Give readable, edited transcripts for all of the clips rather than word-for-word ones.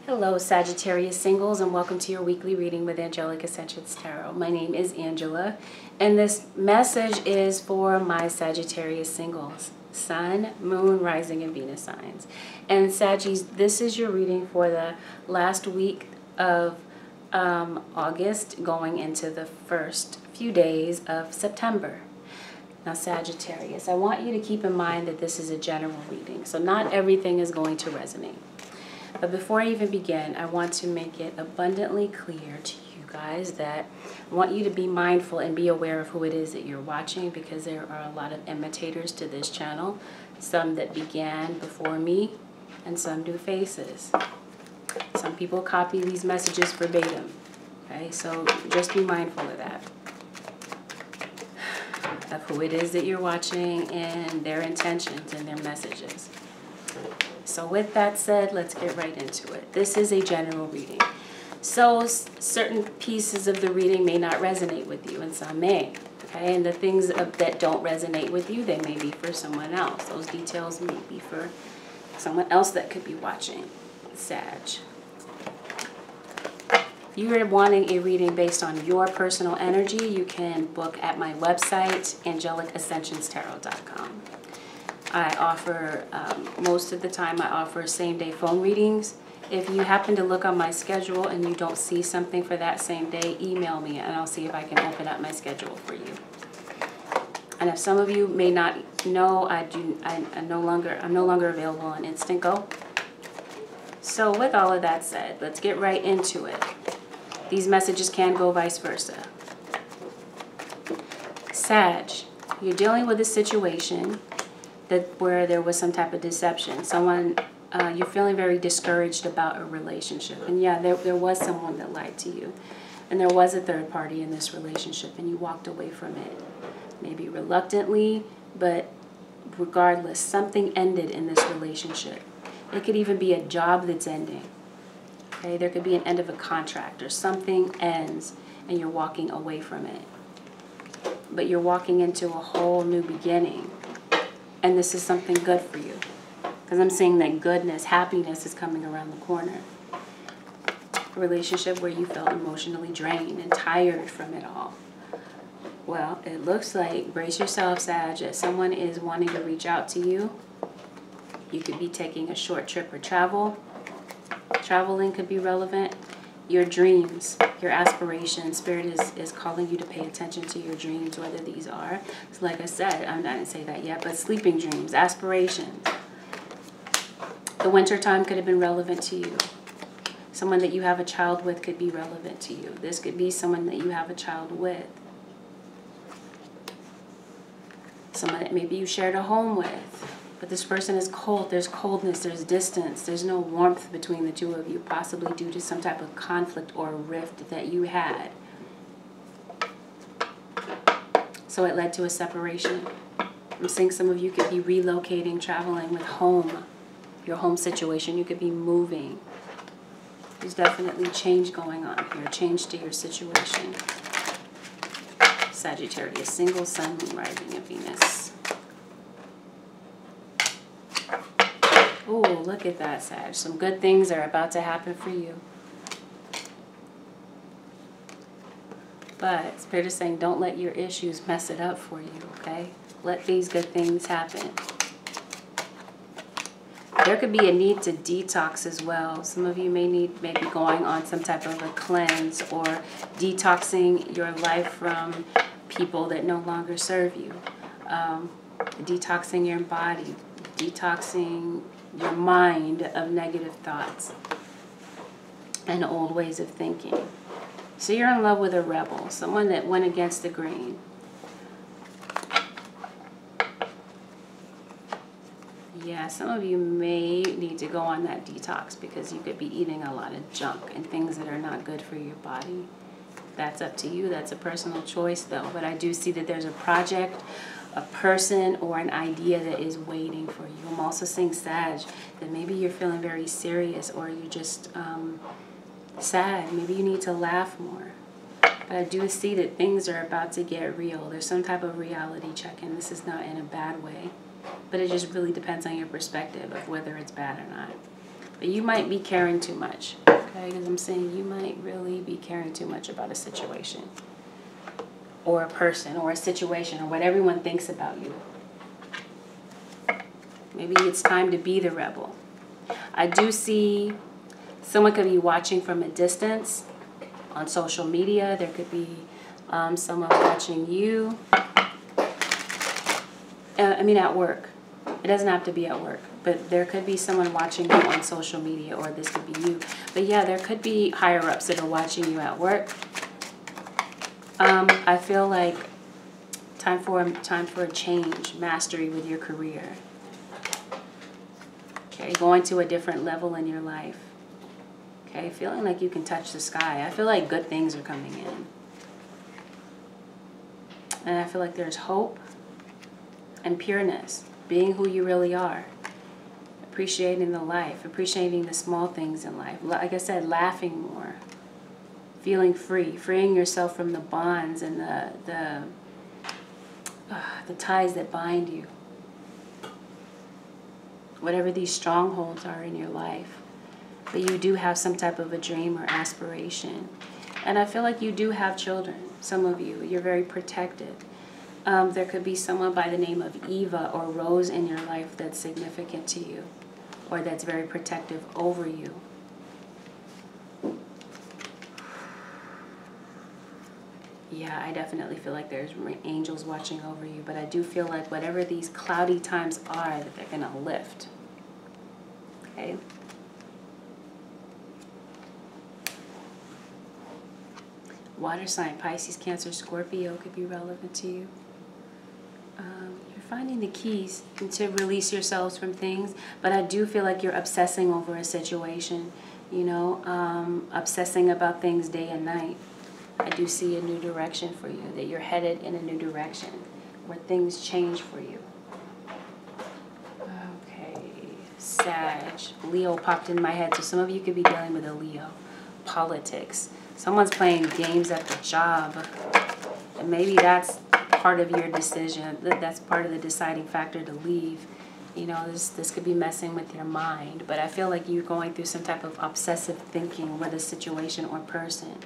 Hello Sagittarius singles, and welcome to your weekly reading with Angelic Ascensions Tarot. My name is Angela and this message is for my Sagittarius singles. Sun, Moon, Rising, and Venus signs. And Saggies, this is your reading for the last week of August going into the first few days of September. Now Sagittarius, I want you to keep in mind that this is a general reading, so not everything is going to resonate. But before I even begin, I want to make it abundantly clear to you guys that I want you to be mindful and be aware of who it is that you're watching, because there are a lot of imitators to this channel, some that began before me and some do faces. Some people copy these messages verbatim, okay? So just be mindful of that, of who it is that you're watching and their intentions and their messages. So with that said, let's get right into it. This is a general reading. So certain pieces of the reading may not resonate with you and some may. Okay, and the things that don't resonate with you, they may be for someone else. Those details may be for someone else that could be watching. Sag. If you are wanting a reading based on your personal energy, you can book at my website, AngelicAscensionsTarot.com. I offer, most of the time I offer same-day phone readings. If you happen to look on my schedule and you don't see something for that same day, email me and I'll see if I can open up my schedule for you. And if some of you may not know, I'm no longer available on Instant Go. So with all of that said, let's get right into it. These messages can go vice versa. Sag, you're dealing with a situation where there was some type of deception. Someone, you're feeling very discouraged about a relationship. And yeah, there was someone that lied to you. And there was a third party in this relationship and you walked away from it. Maybe reluctantly, but regardless, something ended in this relationship. It could even be a job that's ending. Okay, there could be an end of a contract or something ends and you're walking away from it. But you're walking into a whole new beginning. And this is something good for you. Because I'm seeing that goodness, happiness is coming around the corner. A relationship where you felt emotionally drained and tired from it all. Well, it looks like, brace yourself, Sag, that someone is wanting to reach out to you. You could be taking a short trip or travel. Traveling could be relevant. Your dreams, your aspirations, Spirit is calling you to pay attention to your dreams, whether these are, so like I said, I didn't say that yet, but sleeping dreams, aspirations. The winter time could have been relevant to you. Someone that you have a child with could be relevant to you. This could be someone that you have a child with. Someone that maybe you shared a home with. But this person is cold, there's coldness, there's distance, there's no warmth between the two of you, possibly due to some type of conflict or rift that you had. So it led to a separation. I'm seeing some of you could be relocating, traveling with home, your home situation. You could be moving. There's definitely change going on here, change to your situation. Sagittarius, single, Sun, Moon, Rising, and Venus. Oh, look at that, Sag. Some good things are about to happen for you. But Spirit is saying don't let your issues mess it up for you, okay? Let these good things happen. There could be a need to detox as well. Some of you may be going on some type of a cleanse or detoxing your life from people that no longer serve you. Detoxing your body, detoxing your mind of negative thoughts and old ways of thinking. So you're in love with a rebel, someone that went against the grain. Yeah, some of you may need to go on that detox because you could be eating a lot of junk and things that are not good for your body. That's up to you. That's a personal choice though. But I do see that there's a project, a person, or an idea that is waiting for you. I'm also seeing, Sag, that maybe you're feeling very serious or you're just sad. Maybe you need to laugh more. But I do see that things are about to get real. There's some type of reality check, and this is not in a bad way. But it just really depends on your perspective of whether it's bad or not. But you might be caring too much. Okay, because I'm saying you might really be caring too much about a situation. Or a person, or a situation, or what everyone thinks about you. Maybe it's time to be the rebel. I do see someone could be watching from a distance on social media. There could be someone watching you. I mean at work. It doesn't have to be at work. But there could be someone watching you on social media, or this could be you. But yeah, there could be higher-ups that are watching you at work. I feel like time for a change, mastery with your career. Okay, going to a different level in your life. Okay, feeling like you can touch the sky. I feel like good things are coming in. And I feel like there's hope and pureness, being who you really are. Appreciating the life, appreciating the small things in life. Like I said, laughing more. Feeling free, freeing yourself from the bonds and the ties that bind you. Whatever these strongholds are in your life. But you do have some type of a dream or aspiration. And I feel like you do have children. Some of you, you're very protected. There could be someone by the name of Eva or Rose in your life that's significant to you. Or that's very protective over you. Yeah, I definitely feel like there's angels watching over you. But I do feel like whatever these cloudy times are, that they're going to lift. Okay? Water sign, Pisces, Cancer, Scorpio could be relevant to you. You're finding the keys to release yourselves from things. But I do feel like you're obsessing over a situation. You know, obsessing about things day and night. I do see a new direction for you, that you're headed in a new direction where things change for you. Okay, Sag. Leo popped in my head, so some of you could be dealing with a Leo. Politics. Someone's playing games at the job, and maybe that's part of your decision. That's part of the deciding factor to leave. You know, this could be messing with your mind, but I feel like you're going through some type of obsessive thinking with a situation or person.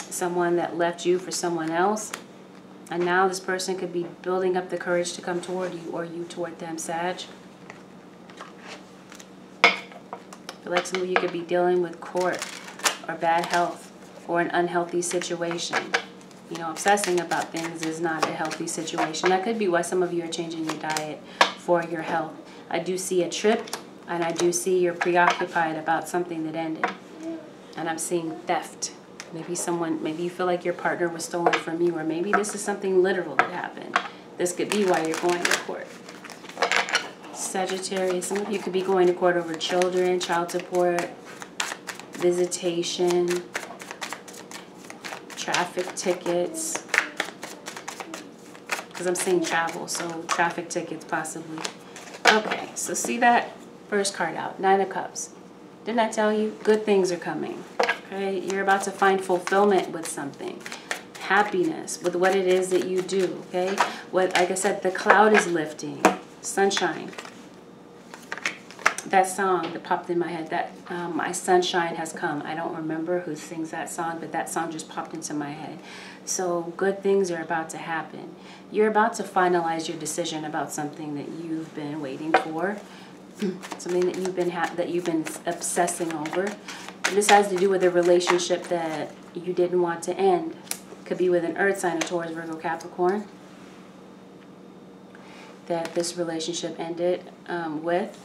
Someone that left you for someone else, and now this person could be building up the courage to come toward you, or you toward them, Sag. I feel like some of you could be dealing with court or bad health or an unhealthy situation. You know, obsessing about things is not a healthy situation. That could be why some of you are changing your diet for your health. I do see a trip, and I do see you're preoccupied about something that ended. And I'm seeing theft. Maybe you feel like your partner was stolen from you, or maybe this is something literal that happened. This could be why you're going to court. Sagittarius, some of you could be going to court over children, child support, visitation, traffic tickets. Because I'm saying travel, so traffic tickets possibly. Okay, so see that first card out, Nine of Cups. Didn't I tell you? Good things are coming. Okay, you're about to find fulfillment with something. Happiness with what it is that you do. Okay, like I said, the cloud is lifting. Sunshine. That song that popped in my head, that My Sunshine Has Come. I don't remember who sings that song, but that song just popped into my head. So good things are about to happen. You're about to finalize your decision about something that you've been waiting for. Something that you've been obsessing over. This has to do with a relationship that you didn't want to end. Could be with an earth sign, a Taurus, Virgo, Capricorn. That this relationship ended with.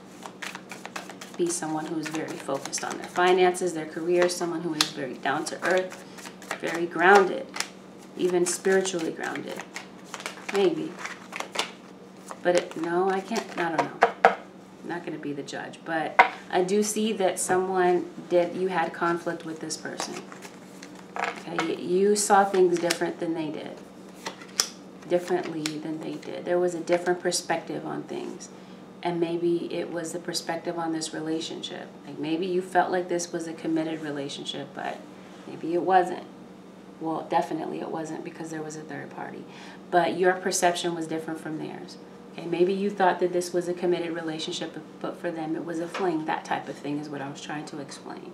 Be someone who is very focused on their finances, their career, someone who is very down to earth, very grounded, even spiritually grounded. Maybe. But no, I can't, I don't know. I'm not going to be the judge, but I do see that you had conflict with this person. Okay, you saw things different than they did. Differently than they did. There was a different perspective on things. And maybe it was the perspective on this relationship. Like maybe you felt like this was a committed relationship, but maybe it wasn't. Well, definitely it wasn't, because there was a third party. But your perception was different from theirs. Okay, maybe you thought that this was a committed relationship, but for them it was a fling. That type of thing is what I was trying to explain.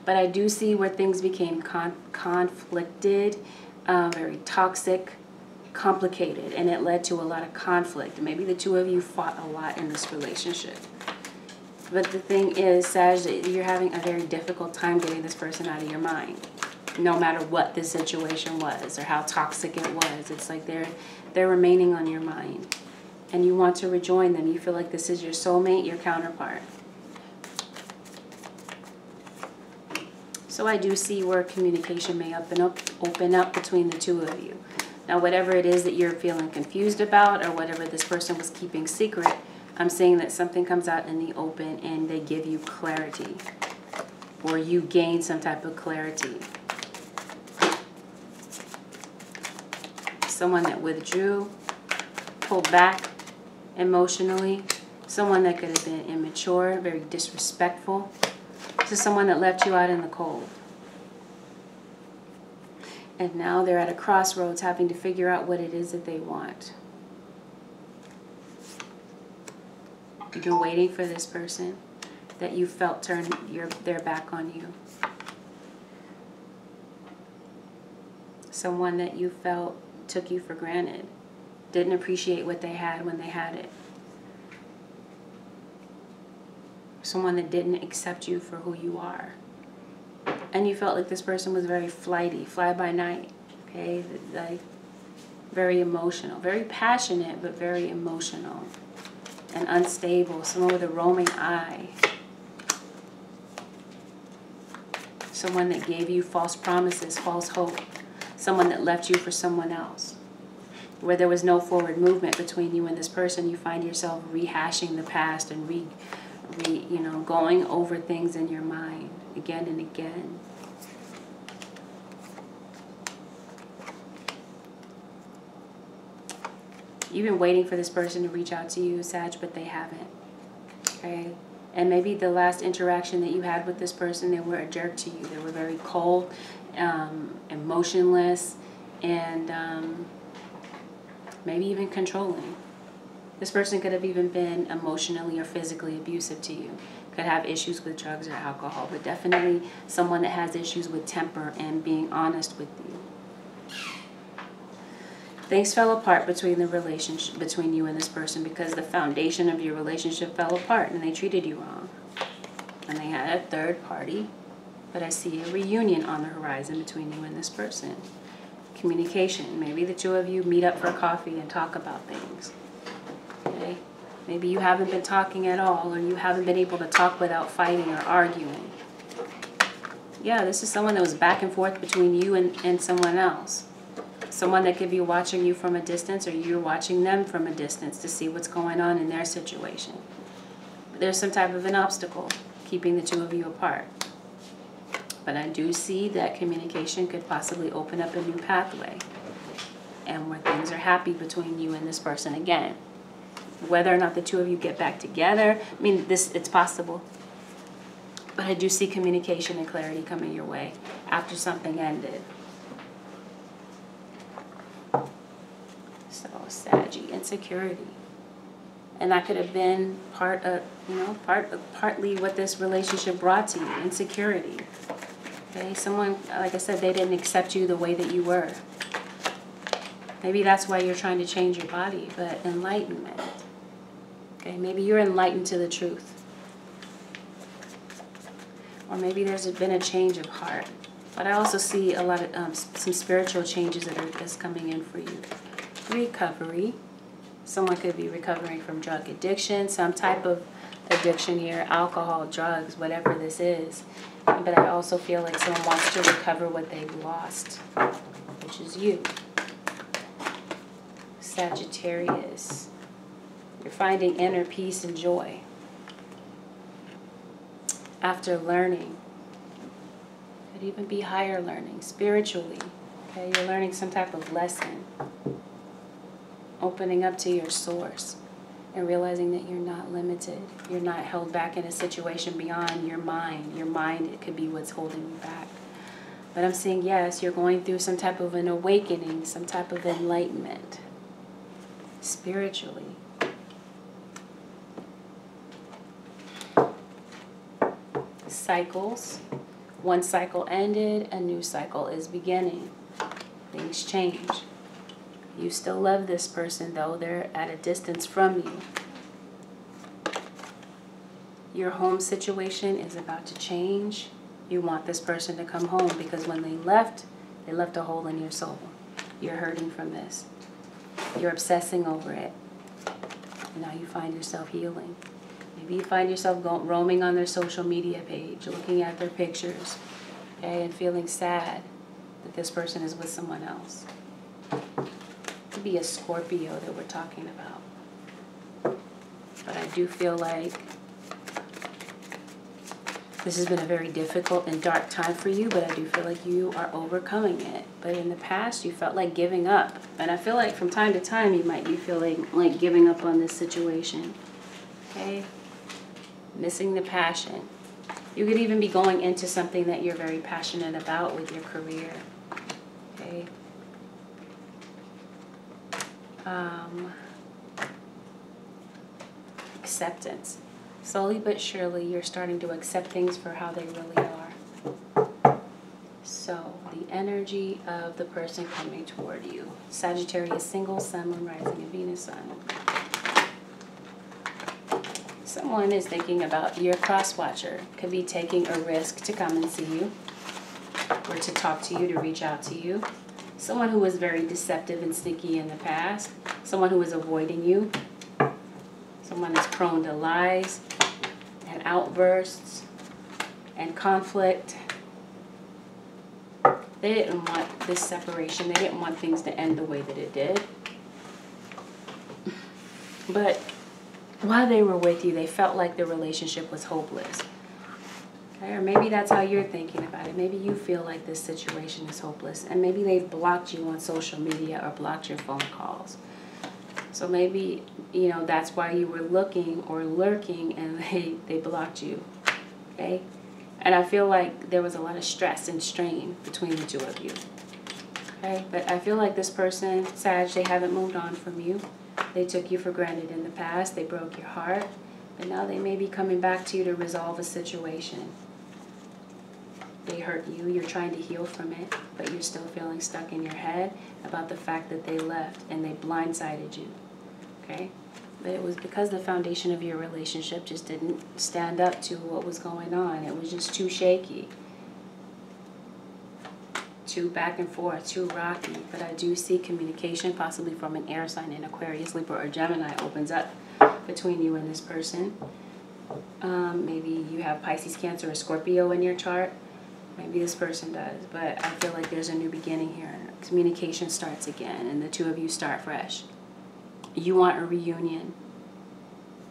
But I do see where things became conflicted, very toxic, complicated, and it led to a lot of conflict. Maybe the two of you fought a lot in this relationship. But the thing is, Sag, you're having a very difficult time getting this person out of your mind. No matter what the situation was or how toxic it was, it's like they're remaining on your mind. And you want to rejoin them. You feel like this is your soulmate, your counterpart. So I do see where communication may open up between the two of you. Now, whatever it is that you're feeling confused about or whatever this person was keeping secret, I'm saying that something comes out in the open and they give you clarity. Or you gain some type of clarity. Someone that withdrew, pulled back emotionally. Someone that could have been immature, very disrespectful. To someone that left you out in the cold. And now they're at a crossroads having to figure out what it is that they want. You've been waiting for this person that you felt turn their back on you. Someone that you felt took you for granted. Didn't appreciate what they had when they had it. Someone that didn't accept you for who you are. And you felt like this person was very flighty, fly by night, okay? Like very emotional, very passionate, but very emotional and unstable. Someone with a roaming eye. Someone that gave you false promises, false hope. Someone that left you for someone else. Where there was no forward movement between you and this person, you find yourself rehashing the past and going over things in your mind again and again. You've been waiting for this person to reach out to you, Sag, but they haven't. Okay? And maybe the last interaction that you had with this person, they were a jerk to you. They were very cold, emotionless, and maybe even controlling. This person could have even been emotionally or physically abusive to you. Could have issues with drugs or alcohol, but definitely someone that has issues with temper and being honest with you. Things fell apart between the relationship, between you and this person, because the foundation of your relationship fell apart and they treated you wrong. And they had a third party, but I see a reunion on the horizon between you and this person. Communication. Maybe the two of you meet up for coffee and talk about things. Okay? Maybe you haven't been talking at all, or you haven't been able to talk without fighting or arguing. Yeah, this is someone that was back and forth between you and someone else. Someone that could be watching you from a distance, or you're watching them from a distance to see what's going on in their situation. But there's some type of an obstacle keeping the two of you apart. But I do see that communication could possibly open up a new pathway. And where things are happy between you and this person again. Whether or not the two of you get back together, I mean, it's possible. But I do see communication and clarity coming your way after something ended. So, Saggy, insecurity. And that could have been partly what this relationship brought to you, insecurity. Okay, someone, like I said, they didn't accept you the way that you were. Maybe that's why you're trying to change your body, but enlightenment. Okay, maybe you're enlightened to the truth. Or maybe there's been a change of heart. But I also see a lot of some spiritual changes that's coming in for you. Recovery. Someone could be recovering from drug addiction, some type of addiction here, alcohol, drugs, whatever this is. But I also feel like someone wants to recover what they've lost, which is you. Sagittarius. You're finding inner peace and joy. After learning. Could even be higher learning, spiritually. Okay, you're learning some type of lesson. Opening up to your source. And realizing that you're not limited. You're not held back in a situation beyond your mind. Your mind, it could be what's holding you back. But I'm saying, yes, you're going through some type of an awakening, some type of enlightenment. Spiritually. cycles. One cycle ended, a new cycle is beginning. Things change. You still love this person, though they're at a distance from you. Your home situation is about to change. You want this person to come home because when they left a hole in your soul. You're hurting from this. You're obsessing over it. And now you find yourself healing. Maybe you find yourself roaming on their social media page, looking at their pictures, okay, and feeling sad that this person is with someone else. It could be a Scorpio that we're talking about. But I do feel like this has been a very difficult and dark time for you, but I do feel like you are overcoming it. But in the past, you felt like giving up. And I feel like from time to time, you might be feeling like giving up on this situation. Okay? Missing the passion. You could even be going into something that you're very passionate about with your career. Okay? Acceptance. Slowly but surely, you're starting to accept things for how they really are. So, the energy of the person coming toward you. Sagittarius, single, sun, moon, rising, and Venus, sun. Someone is thinking about your cross-watcher. Could be taking a risk to come and see you, or to talk to you, to reach out to you. Someone who was very deceptive and sneaky in the past. Someone who was avoiding you. Someone is prone to lies and outbursts and conflict. They didn't want this separation. They didn't want things to end the way that it did. But while they were with you, they felt like the relationship was hopeless. Okay? Or maybe that's how you're thinking about it. Maybe you feel like this situation is hopeless. And maybe they've blocked you on social media or blocked your phone calls. So maybe, you know, that's why you were looking or lurking and they blocked you, okay? And I feel like there was a lot of stress and strain between the two of you, okay? But I feel like this person, Sag, they haven't moved on from you. They took you for granted in the past. They broke your heart. But now they may be coming back to you to resolve a situation. They hurt you. You're trying to heal from it, but you're still feeling stuck in your head about the fact that they left and they blindsided you. Okay? But it was because the foundation of your relationship just didn't stand up to what was going on. It was just too shaky. Too back and forth, too rocky. But I do see communication, possibly from an air sign in Aquarius, Libra, or Gemini, opens up between you and this person. Maybe you have Pisces, Cancer, or Scorpio in your chart. Maybe this person does. But I feel like there's a new beginning here. Communication starts again, and the two of you start fresh. You want a reunion.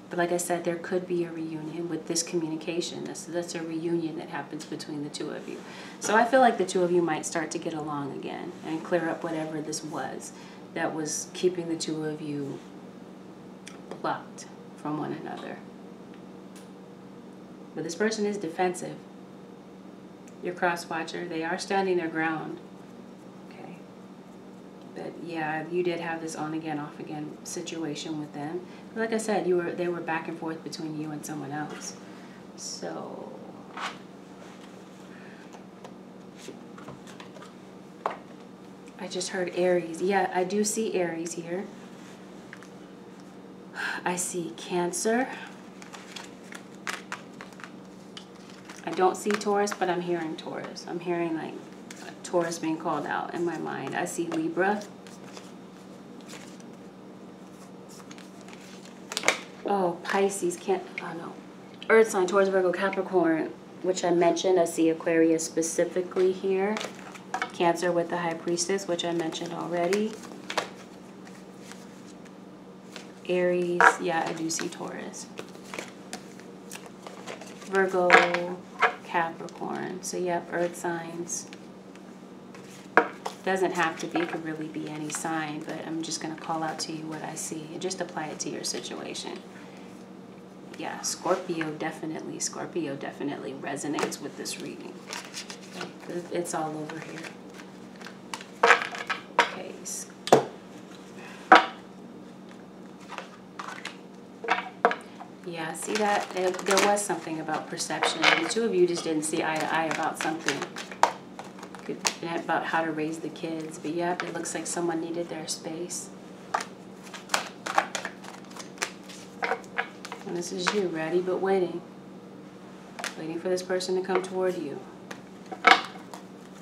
But like I said, there could be a reunion with this communication. That's a reunion that happens between the two of you. So I feel like the two of you might start to get along again and clear up whatever this was that was keeping the two of you blocked from one another. But this person is defensive. Your cross-watcher, they are standing their ground. But yeah, you did have this on again, off again situation with them. But like I said, they were back and forth between you and someone else. So I just heard Aries. Yeah, I do see Aries here. I see Cancer. I don't see Taurus, but I'm hearing Taurus. I'm hearing like Taurus being called out in my mind. I see Libra. Oh, Pisces, Earth sign, Taurus, Virgo, Capricorn, which I mentioned. I see Aquarius specifically here. Cancer with the High Priestess, which I mentioned already. Aries, yeah, I do see Taurus. Virgo, Capricorn. So, yep, Earth signs. Doesn't have to be, it could really be any sign, but I'm just going to call out to you what I see and just apply it to your situation. Yeah, Scorpio definitely resonates with this reading. Okay, it's all over here. Okay. Yeah, see that? There was something about perception. The two of you just didn't see eye to eye about something. Could be about how to raise the kids. But yeah, it looks like someone needed their space. And this is you, ready but waiting. Waiting for this person to come toward you.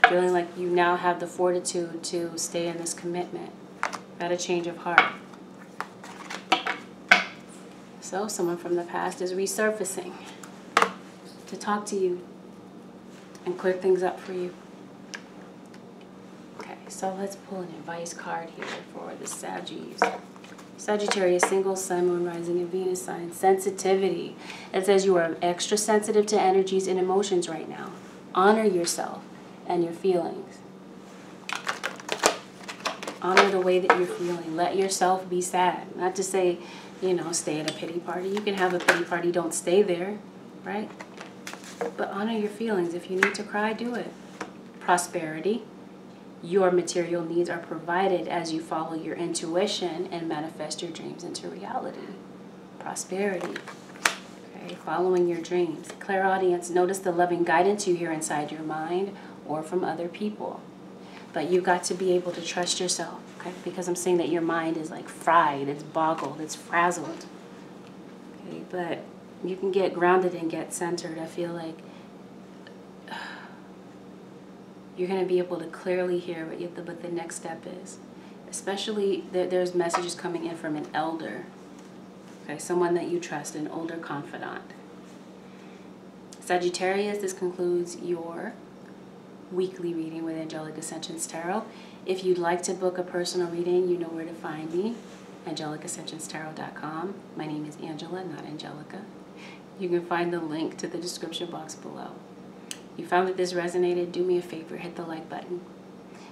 Feeling like you now have the fortitude to stay in this commitment. Got a change of heart. So someone from the past is resurfacing to talk to you and clear things up for you. Okay, so let's pull an advice card here for the Saggies. Sagittarius, single, sun, moon, rising, and Venus sign. Sensitivity. It says you are extra sensitive to energies and emotions right now. Honor yourself and your feelings. Honor the way that you're feeling. Let yourself be sad. Not to say, you know, stay at a pity party. You can have a pity party, don't stay there, right? But honor your feelings. If you need to cry, do it. Prosperity. Your material needs are provided as you follow your intuition and manifest your dreams into reality. Prosperity. Okay, following your dreams. Clairaudience. Notice the loving guidance you hear inside your mind or from other people. But you've got to be able to trust yourself, okay? Because I'm saying that your mind is like fried, it's boggled, it's frazzled. Okay, but you can get grounded and get centered. I feel like you're going to be able to clearly hear what the next step is. Especially, there's messages coming in from an elder, okay? Someone that you trust, an older confidant. Sagittarius, this concludes your weekly reading with Angelic Ascensions Tarot. If you'd like to book a personal reading, you know where to find me, AngelicAscensionsTarot.com. My name is Angela, not Angelica. You can find the link to the description box below. If you found that this resonated, do me a favor, hit the like button.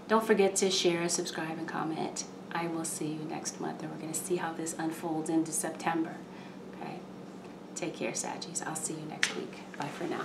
Don't forget to share, subscribe, and comment. I will see you next month, and we're going to see how this unfolds into September. Okay? Take care, Saggies. I'll see you next week. Bye for now.